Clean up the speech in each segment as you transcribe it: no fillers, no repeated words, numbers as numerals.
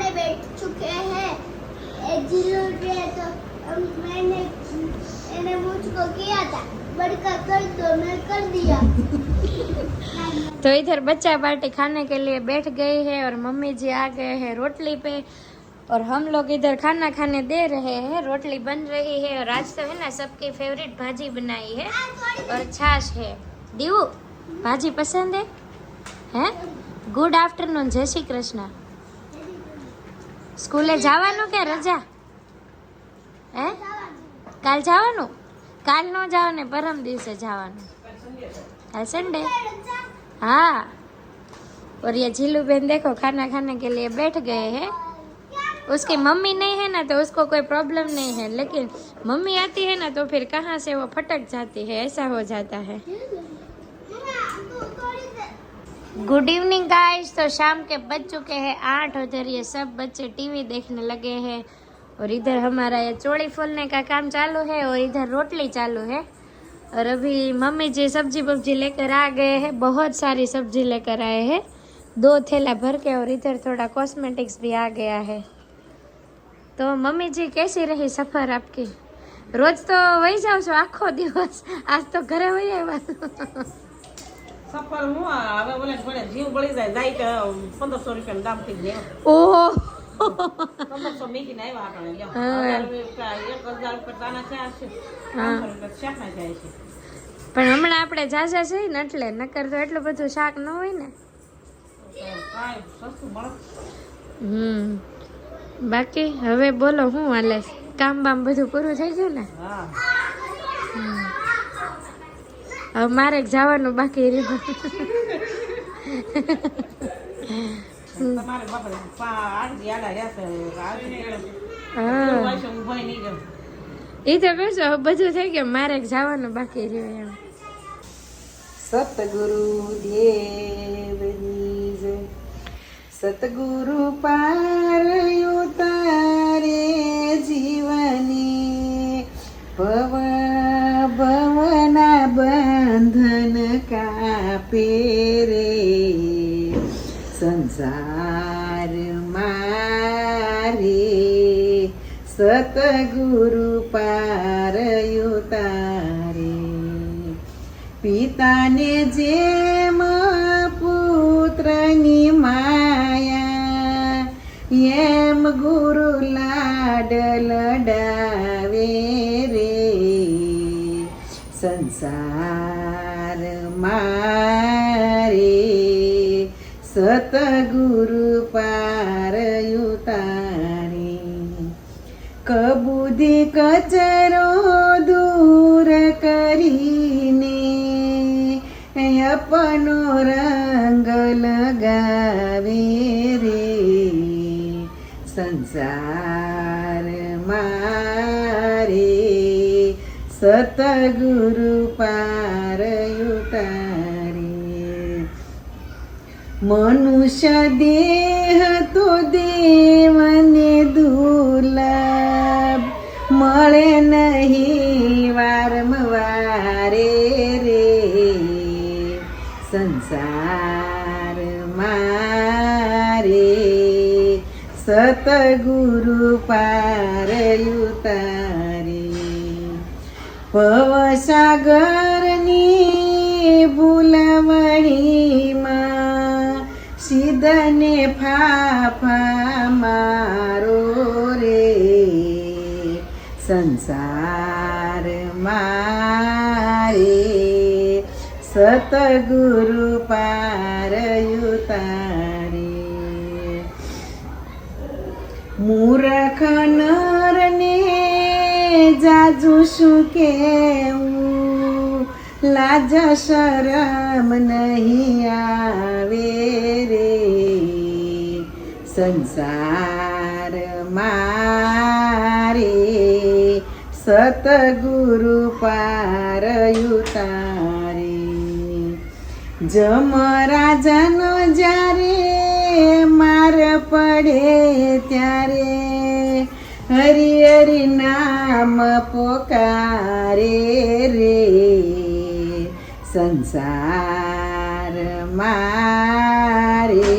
खाने बैठ चुके हैं। जिलो ने तो मैंने मुझको किया था, बड़का कर दो, मैं कर दिया। तो इधर बच्चा पार्टी खाने के लिए बैठ गए हैं और मम्मी जी आ गए हैं रोटली पे और हम लोग इधर खाना खाने दे रहे हैं। रोटली बन रही है और आज तो है ना सबकी फेवरेट भाजी बनाई है और छाछ है। दीवू भाजी पसंद है? हैं? गुड आफ्टरनून, जय श्री कृष्ण। સ્કૂલે જવાનું કે રજા? હે? કાલ જવાનું? કાલ ન જાવ ને પરમ દિવસે જવાનું। કાલ संडे। हाँ। और ये झीलू बहन देखो खाना खाने के लिए बैठ गए हैं। उसकी मम्मी नहीं है ना तो उसको कोई प्रॉब्लम नहीं है, लेकिन मम्मी आती है ना तो फिर कहाँ से वो फटक जाती है, ऐसा हो जाता है। Good evening guys. तो शाम के बज चुके हैं 8। उधर ये सब बच्चे टीवी देखने लगे हैं और इधर हमारा ये चोड़ी फूलने का काम चालू है और इधर रोटली चालू है। और अभी मम्मी जी सब्जी वब्जी लेकर आ गए हैं, बहुत सारी सब्जी लेकर आए हैं, 2 थैला भर के। और इधर थोड़ा कॉस्मेटिक्स भी आ गया है। तो मम्मी जी कैसी रही सफर आपकी? रोज तो वही जाओ છો આખો દિવસ, आज तो घरे वही આવ્યા। સફર હું હવે બોલે બોલે જીવ બળી જાય જાય કે 1500 રૂપિયાનું દામ થઈ જાય। ઓહો 1500 મેકીને આવ્યા આપણે લ્યો 1000 રૂપિયા તાના છે આ છે 500 રૂપિયા શાકના જાય છે। પણ હમણાં આપણે જાજા છે ને એટલે નકર તો એટલું બધું શાક ન હોય ને। કાંઈ સસ્તું મળે। બાકી હવે બોલો શું હાલે? કામ બામ બધું પૂરું થઈ ગયું ને? હા હવે મારે જવાનું બાકી રહ્યું। તમારે બાપા 8 યાડા રહેશે હા હું ભાઈ નહીં ગયો એ તો કહેશો હવે બધું થઈ ગયું, મારે જવાનું બાકી રહ્યું એમ। સતગુરુ દેવની જય। સતગુરુ પાર ઉતારે જીવની ભવ ભવના બંધન કાપે રે સંસાર મારે સતગુરુ પાર ઉતારે। પિતાને જેમ પુત્રની માયા એમ ગુરુ લાડ લડાવે રે સંસાર મારે સતગુરુ પાર ઉતારે। કબૂદે કચરો દૂર કરીને અપનો રંગ લગાવે રે સંસાર મારે સતગુરુ પાર ઉતારે। મનુષ્ય દેહ તો દેવને દુર્લભ મળે નહીં વારંવારે રે સંસાર મારે સતગુરુ પાર ઉતારે। ભવસાગરની ભૂલવણીમાં સિદ્ધને ફાફા મારો રે સંસાર મારે સતગુરુ પાર ઉતારે। મૂર્ખ નરને જાજુ શું કેવું, લાજ શરમ નહીં આવે રે સંસાર મારે સતગુરુ પાર ઉતારે। જમરાજનો જ્યારે માર પડે ત્યારે હરિ હરિ નામ પોકારે રે સંસાર મારે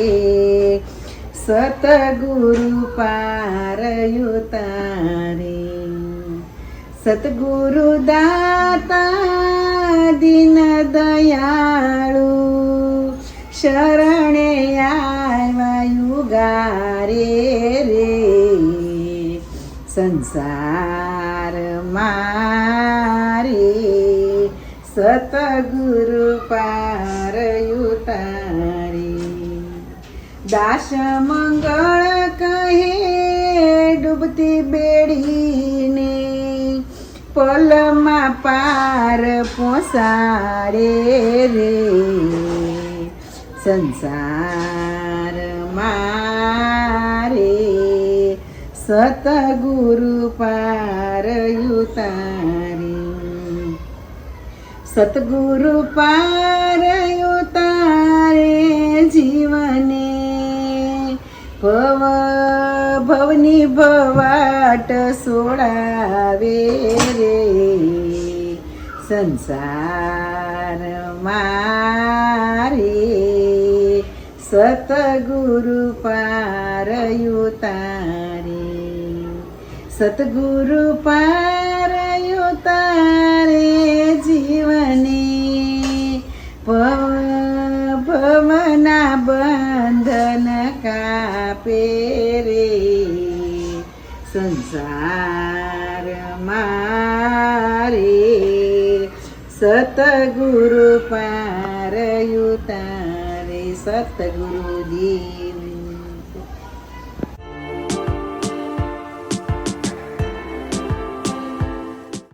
સતગુરુ પાર ઉતારે. સતગુરુ દાતા દીન દયાળુ શરણે આવ્યા યુગારે રે. સંસાર મારે સતગુરુ પાર ઉતારી. દાસ મંગળ કહે ડૂબતી બેડીને પલમાં પાર પહોંચાડે રે. સંસાર મારે સતગુરુ પાર ઉતારી. સતગુરુ પાર ઉતારે જીવને ભવની ભવાટ સોડાવે રે. સંસાર મારે સતગુરુ પાર ઉતારે. સતગુરુ પાર ઉતારે જીવને ભવના બંધન કાપે રે. સંસાર મારે સતગુરુ પાર ઉતારે. સતગુરુજી